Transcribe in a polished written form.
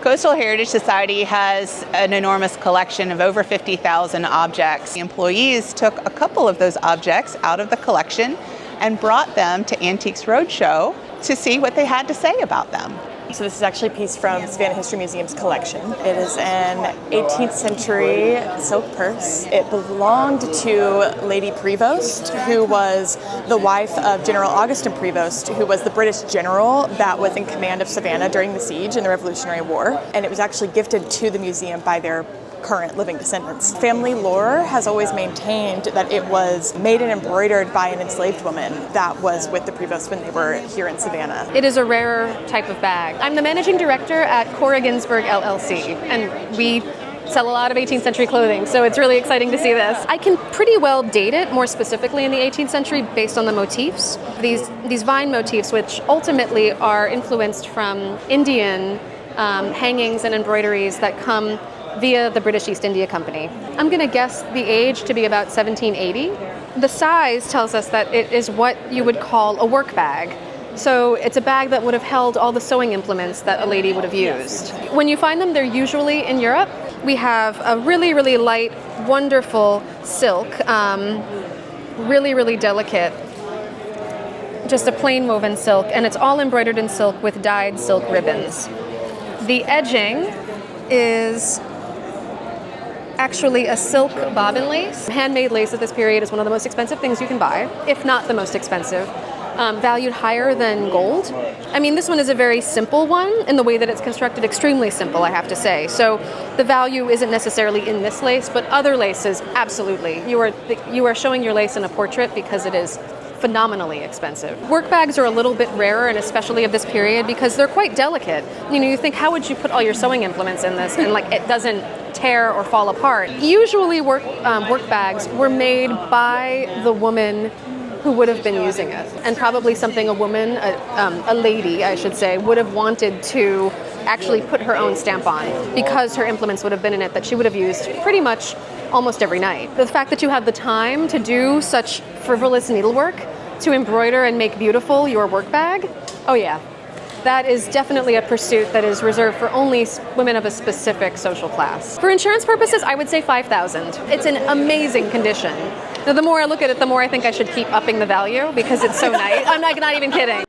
Coastal Heritage Society has an enormous collection of over 50,000 objects. The employees took a couple of those objects out of the collection and brought them to Antiques Roadshow to see what they had to say about them. So this is actually a piece from Savannah History Museum's collection. It is an 18th century silk purse. It belonged to Lady Prevost, who was the wife of General Augustin Prevost, who was the British general that was in command of Savannah during the siege in the Revolutionary War. And it was actually gifted to the museum by their current living descendants. Family lore has always maintained that it was made and embroidered by an enslaved woman that was with the Prevost when they were here in Savannah. It is a rarer type of bag. I'm the managing director at Cora Ginsburg LLC, and we sell a lot of 18th century clothing, so it's really exciting to see this. I can pretty well date it more specifically in the 18th century based on the motifs. These vine motifs, which ultimately are influenced from Indian hangings and embroideries that come via the British East India Company. I'm going to guess the age to be about 1780. The size tells us that it is what you would call a work bag. So it's a bag that would have held all the sewing implements that a lady would have used. When you find them, they're usually in Europe. We have a really, really light, wonderful silk, really, really delicate, just a plain woven silk, and it's all embroidered in silk with dyed silk ribbons. The edging is actually a silk bobbin lace. Handmade lace at this period is one of the most expensive things you can buy, if not the most expensive, valued higher than gold. I mean, this one is a very simple one in the way that it's constructed, extremely simple, I have to say. So the value isn't necessarily in this lace, but other laces, absolutely. You are showing your lace in a portrait because it is phenomenally expensive. Work bags are a little bit rarer, and especially of this period, because they're quite delicate. You know, you think, how would you put all your sewing implements in this and like it doesn't tear or fall apart? Usually work bags were made by the woman who would have been using it, and probably something a lady, I should say, would have wanted to actually put her own stamp on, because her implements would have been in it that she would have used pretty much almost every night. The fact that you have the time to do such frivolous needlework, to embroider and make beautiful your work bag, oh yeah, that is definitely a pursuit that is reserved for only women of a specific social class. For insurance purposes, I would say $5,000. It's in amazing condition. Now, the more I look at it, the more I think I should keep upping the value because it's so nice. I'm not even kidding.